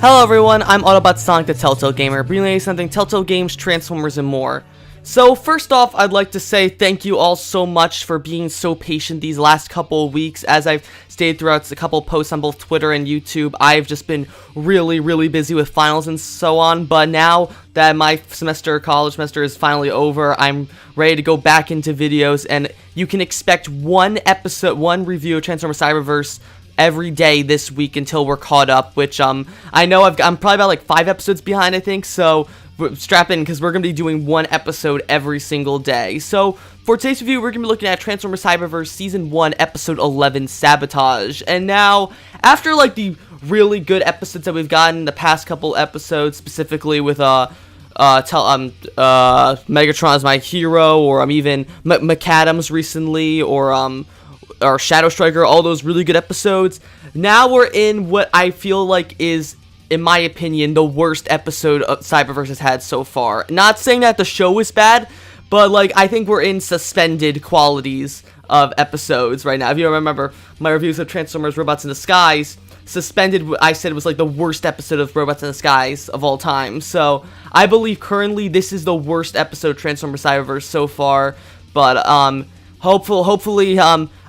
Hello everyone, I'm Autobot Sonic the Telltale Gamer, bringing you something Telltale Games, Transformers, and more. So first off, I'd like to say thank you all so much for being so patient these last couple of weeks. As I've stated throughout a couple of posts on both Twitter and YouTube, I've just been really busy with finals and so on, but now that my college semester is finally over, I'm ready to go back into videos, and you can expect one review of Transformers Cyberverse every day this week until we're caught up, which I know I'm probably about like 5 episodes behind, I think, so strap in because we're going to be doing one episode every single day. So for today's review, we're going to be looking at Transformers Cyberverse Season 1, Episode 11, Sabotage. And now, after like the really good episodes that we've gotten in the past couple episodes, specifically with Megatron is my hero, or even McAdams recently, or Shadow Striker, all those really good episodes. Now we're in what I feel like is, in my opinion, the worst episode of Cyberverse has had so far. Not saying that the show is bad, but like I think we're in suspended qualities of episodes right now. If you remember my reviews of Transformers Robots in the Skies, suspended, I said it was like the worst episode of Robots in the Skies of all time. So I believe currently this is the worst episode of Transformers Cyberverse so far. But hopefully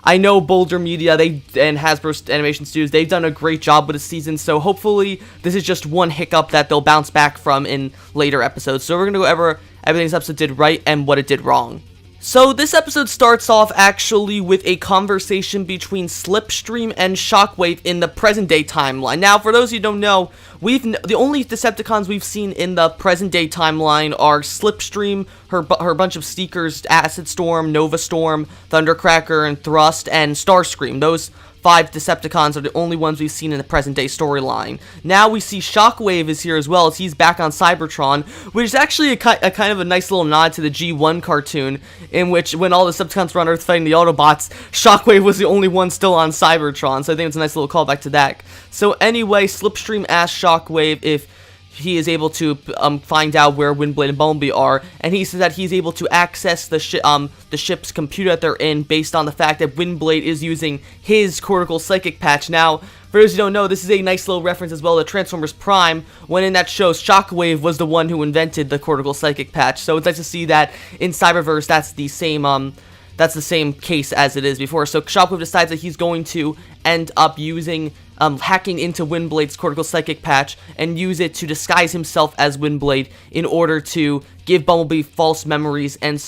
I know Boulder Media and Hasbro Animation Studios, they've done a great job with the season, so hopefully this is just one hiccup that they'll bounce back from in later episodes. So we're going to go over everything this episode did right and what it did wrong. So this episode starts off actually with a conversation between Slipstream and Shockwave in the present day timeline. Now, for those of you who don't know, the only Decepticons we've seen in the present day timeline are Slipstream, her bunch of Seekers, Acid Storm, Nova Storm, Thundercracker, and Thrust, and Starscream. Those 5 Decepticons are the only ones we've seen in the present day storyline. Now we see Shockwave is here as well, as he's back on Cybertron, which is actually a kind of a nice little nod to the G1 cartoon, in which when all the Decepticons were on Earth fighting the Autobots, Shockwave was the only one still on Cybertron, so I think it's a nice little callback to that. So anyway, Slipstream asks Shockwave if he is able to find out where Windblade and Bumblebee are, and he says that he's able to access the ship's computer that they're in based on the fact that Windblade is using his cortical psychic patch. Now, for those who don't know, this is a nice little reference as well to Transformers Prime, when in that show, Shockwave was the one who invented the cortical psychic patch. So it's nice to see that in Cyberverse, that's the same case as it is before. So Shockwave decides that he's going to end up using hacking into Windblade's cortical psychic patch and use it to disguise himself as Windblade in order to give Bumblebee false memories and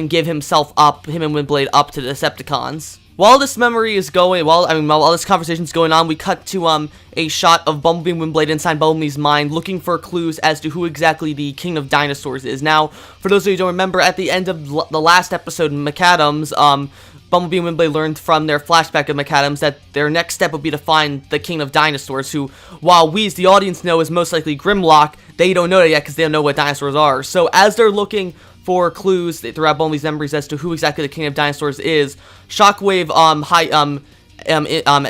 give him and Windblade up to the Decepticons. While this while this conversation is going on, we cut to a shot of Bumblebee and Windblade inside Bumblebee's mind, looking for clues as to who exactly the King of Dinosaurs is. Now, for those of you who don't remember, at the end of the last episode, McAdams, Bumblebee and Windblade learned from their flashback of McAdams that their next step would be to find the King of Dinosaurs, who, while we as the audience know is most likely Grimlock, they don't know that yet because they don't know what dinosaurs are. So as they're looking for clues throughout Bumblebee's memories as to who exactly the King of Dinosaurs is, Shockwave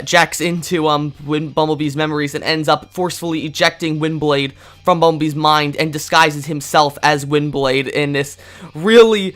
jacks into Bumblebee's memories and ends up forcefully ejecting Windblade from Bumblebee's mind and disguises himself as Windblade in this really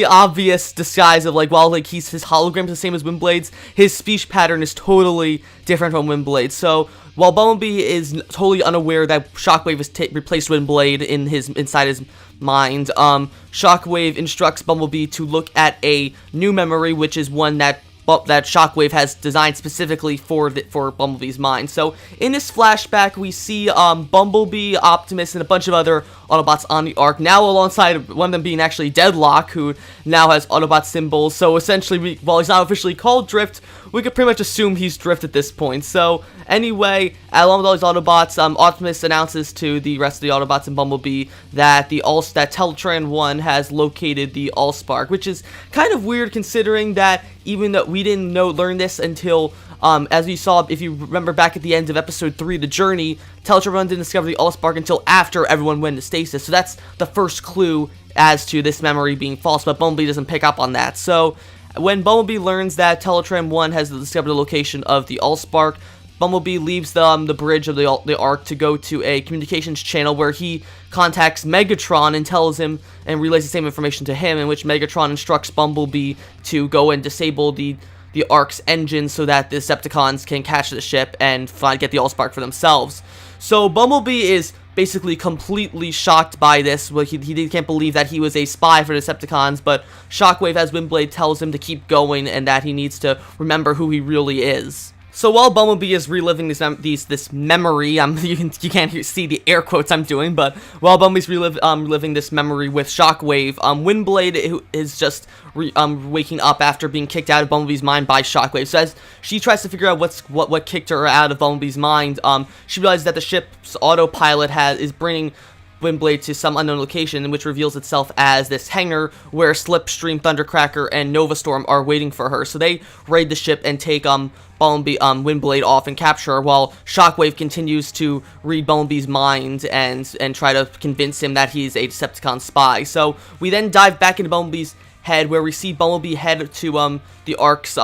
obvious disguise of while his hologram is the same as Windblade's, his speech pattern is totally different from Windblade. So while Bumblebee is totally unaware that Shockwave has replaced Windblade inside his mind, Shockwave instructs Bumblebee to look at a new memory, which is one that Shockwave has designed specifically for Bumblebee's mind. So in this flashback, we see Bumblebee, Optimus, and a bunch of other Autobots on the Ark, now alongside one of them being actually Deadlock, who now has Autobot symbols. So essentially, while he's not officially called Drift, we could pretty much assume he's Drift at this point. So anyway, along with all these Autobots, Optimus announces to the rest of the Autobots and Bumblebee that that Teletran 1 has located the Allspark, which is kind of weird considering that even though we didn't learn this until as we saw, if you remember back at the end of episode 3, The Journey, Teletran 1 didn't discover the Allspark until after everyone went into stasis. So that's the first clue as to this memory being false, but Bumblebee doesn't pick up on that. So when Bumblebee learns that Teletran 1 has discovered the location of the Allspark, Bumblebee leaves the bridge of the Ark to go to a communications channel where he contacts Megatron and tells him and relays the same information to him, in which Megatron instructs Bumblebee to go and disable the the Ark's engine so that the Decepticons can catch the ship and get the Allspark for themselves. So Bumblebee is basically completely shocked by this. Well, he can't believe that he was a spy for the Decepticons, but Shockwave, as Windblade, tells him to keep going and that he needs to remember who he really is. So while Bumblebee is reliving this memory, you can't see the air quotes I'm doing, but while Bumblebee's reliving this memory with Shockwave, Windblade, who is just waking up after being kicked out of Bumblebee's mind by Shockwave. So as she tries to figure out what kicked her out of Bumblebee's mind, she realizes that the ship's autopilot is bringing Windblade to some unknown location, which reveals itself as this hangar where Slipstream, Thundercracker, and Novastorm are waiting for her. So they raid the ship and take Bumblebee, Windblade off and capture her, while Shockwave continues to read Bumblebee's mind and try to convince him that he's a Decepticon spy. So we then dive back into Bumblebee's head, where we see Bumblebee head to the Ark's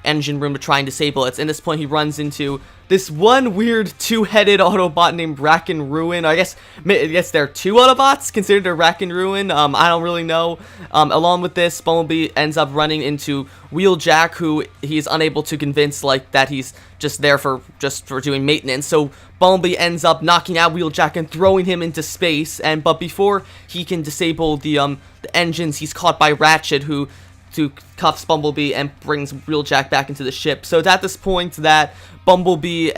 engine room to try and disable it. At this point, he runs into this one weird two-headed Autobot named Rack and Ruin. I guess there are two Autobots considered a Rack and Ruin. I don't really know. Along with this, Bumblebee ends up running into Wheeljack, who he's unable to convince that he's just there for doing maintenance. So Bumblebee ends up knocking out Wheeljack and throwing him into space. But before he can disable the engines, he's caught by Ratchet, who cuffs Bumblebee and brings Wheeljack back into the ship. So it's at this point that Bumblebee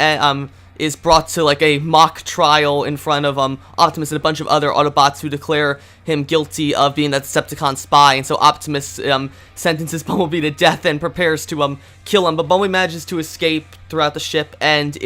is brought to a mock trial in front of Optimus and a bunch of other Autobots who declare him guilty of being a Decepticon spy. And so Optimus sentences Bumblebee to death and prepares to kill him. But Bumblebee manages to escape throughout the ship and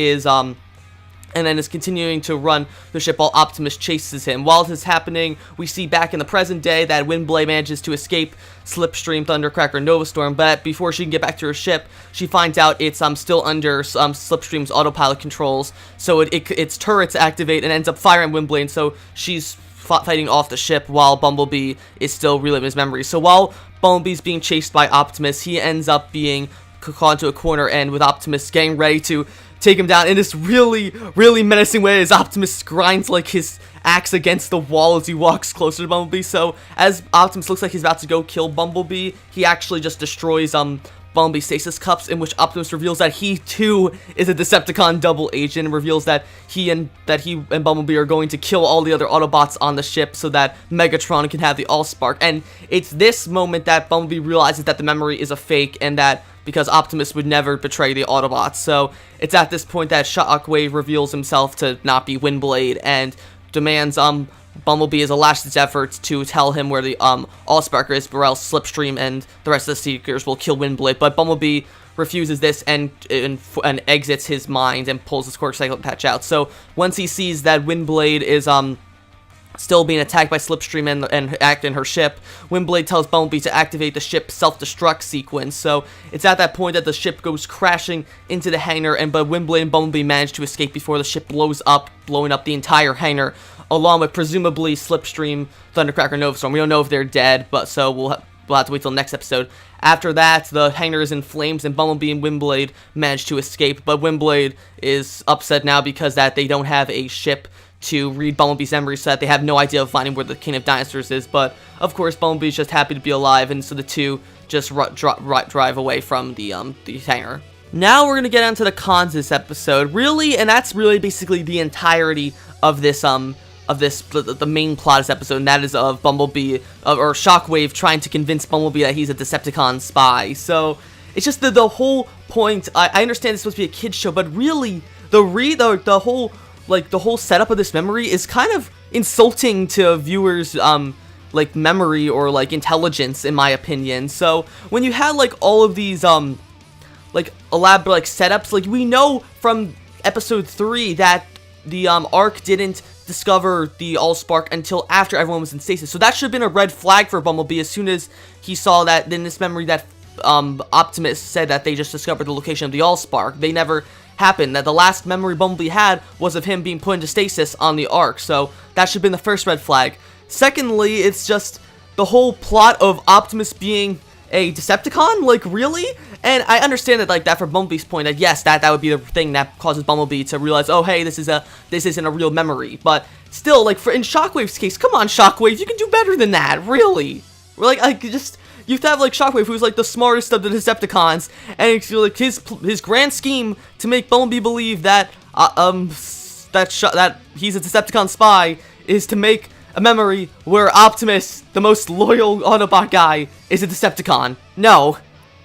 then is continuing to run the ship while Optimus chases him. While this is happening, we see back in the present day that Windblade manages to escape Slipstream, Thundercracker, and Novastorm, but before she can get back to her ship, she finds out it's still under Slipstream's autopilot controls, so its turrets activate and ends up firing Windblade, so she's fighting off the ship while Bumblebee is still reliving his memories. So while Bumblebee's being chased by Optimus, he ends up being caught into a corner, and with Optimus getting ready to take him down in this really, really menacing way as Optimus grinds his axe against the wall as he walks closer to Bumblebee. So as Optimus looks like he's about to go kill Bumblebee, he actually just destroys Bumblebee's stasis cups, in which Optimus reveals that he too is a Decepticon double agent, and reveals that he and Bumblebee are going to kill all the other Autobots on the ship so that Megatron can have the Allspark. And it's this moment that Bumblebee realizes that the memory is a fake, and that because Optimus would never betray the Autobots. So it's at this point that Shockwave reveals himself to not be Windblade and demands Bumblebee as a last-ditch effort to tell him where the Allspark is, or else Slipstream and the rest of the Seekers will kill Windblade. But Bumblebee refuses this and exits his mind and pulls his Quark Cycle patch out. So once he sees that Windblade is still being attacked by Slipstream and act in her ship, Windblade tells Bumblebee to activate the ship's self-destruct sequence. So it's at that point that the ship goes crashing into the hangar, but Windblade and Bumblebee manage to escape before the ship blows up, blowing up the entire hangar, along with presumably Slipstream, Thundercracker, and Novastorm. We don't know if they're dead, but so we'll have to wait till next episode. After that, the hangar is in flames, and Bumblebee and Windblade manage to escape, but Windblade is upset now because that they don't have a ship to read Bumblebee's memories, so that they have no idea of finding where the King of Dinosaurs is. But of course, Bumblebee's just happy to be alive, and so the two just drive away from the hangar. Now we're gonna get onto the cons of this episode, really, and that's really basically the entirety of this the main plot of this episode, and that is of Bumblebee or Shockwave trying to convince Bumblebee that he's a Decepticon spy. So it's just the whole point. I understand it's supposed to be a kid's show, but really the whole setup of this memory is kind of insulting to viewers' memory or intelligence, in my opinion. So when you had all of these elaborate setups, we know from episode 3 that the Ark didn't discover the Allspark until after everyone was in stasis. So that should have been a red flag for Bumblebee as soon as he saw that in this memory that Optimus said that they just discovered the location of the Allspark. They never happened. That the last memory Bumblebee had was of him being put into stasis on the Ark. So that should have been the first red flag. Secondly, it's just the whole plot of Optimus being a Decepticon, really? And I understand that, that from Bumblebee's point, that yes, that would be the thing that causes Bumblebee to realize, oh, hey, this isn't a real memory. But still, in Shockwave's case, come on, Shockwave, you can do better than that, really. you have to have like Shockwave, who's like the smartest of the Decepticons, and it's like his grand scheme to make Bumblebee believe that that he's a Decepticon spy is to make a memory where Optimus, the most loyal Autobot guy, is a Decepticon. No,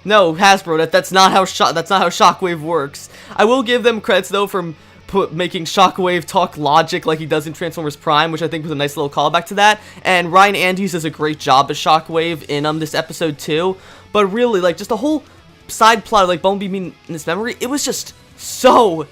Hasbro, that's not how Shockwave works. I will give them credits though for making Shockwave talk logic like he does in Transformers Prime, which I think was a nice little callback to that. And Ryan Andrews does a great job as Shockwave in this episode too. But really, like, just the whole side plot of like Bumblebee being in this memory, it was just so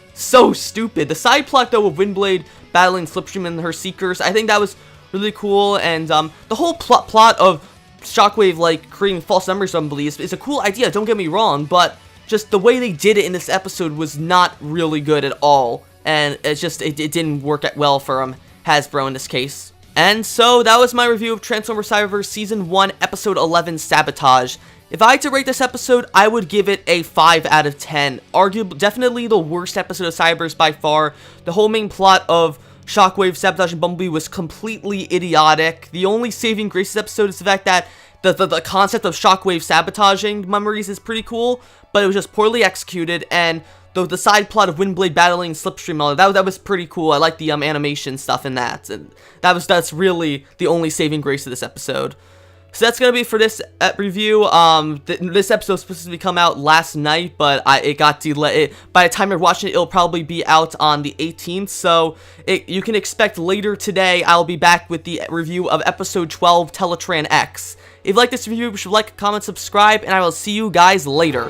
stupid. The side plot though of Windblade battling Slipstream and her Seekers, I think that was really cool. And the whole plot of Shockwave like creating false memories of Bumblebee is a cool idea, don't get me wrong, but just the way they did it in this episode was not really good at all, and it didn't work out well for Hasbro in this case. And so that was my review of Transformers Cyberverse Season 1 Episode 11 Sabotage. If I had to rate this episode, I would give it a 5 out of 10. Arguably, definitely the worst episode of Cyberverse by far. The whole main plot of Shockwave, Sabotage, and Bumblebee was completely idiotic. The only saving grace of this episode is the fact that the concept of Shockwave sabotaging memories is pretty cool, but it was just poorly executed, and the side plot of Windblade battling Slipstream, that was pretty cool. I like the animation stuff in that, and that's really the only saving grace of this episode. So that's gonna be for this review. This episode was supposed to come out last night, but it got delayed. By the time you're watching it, it'll probably be out on the 18th. So you can expect later today, I'll be back with the review of Episode 12, Teletran X. If you like this review, be sure to like, comment, subscribe, and I will see you guys later.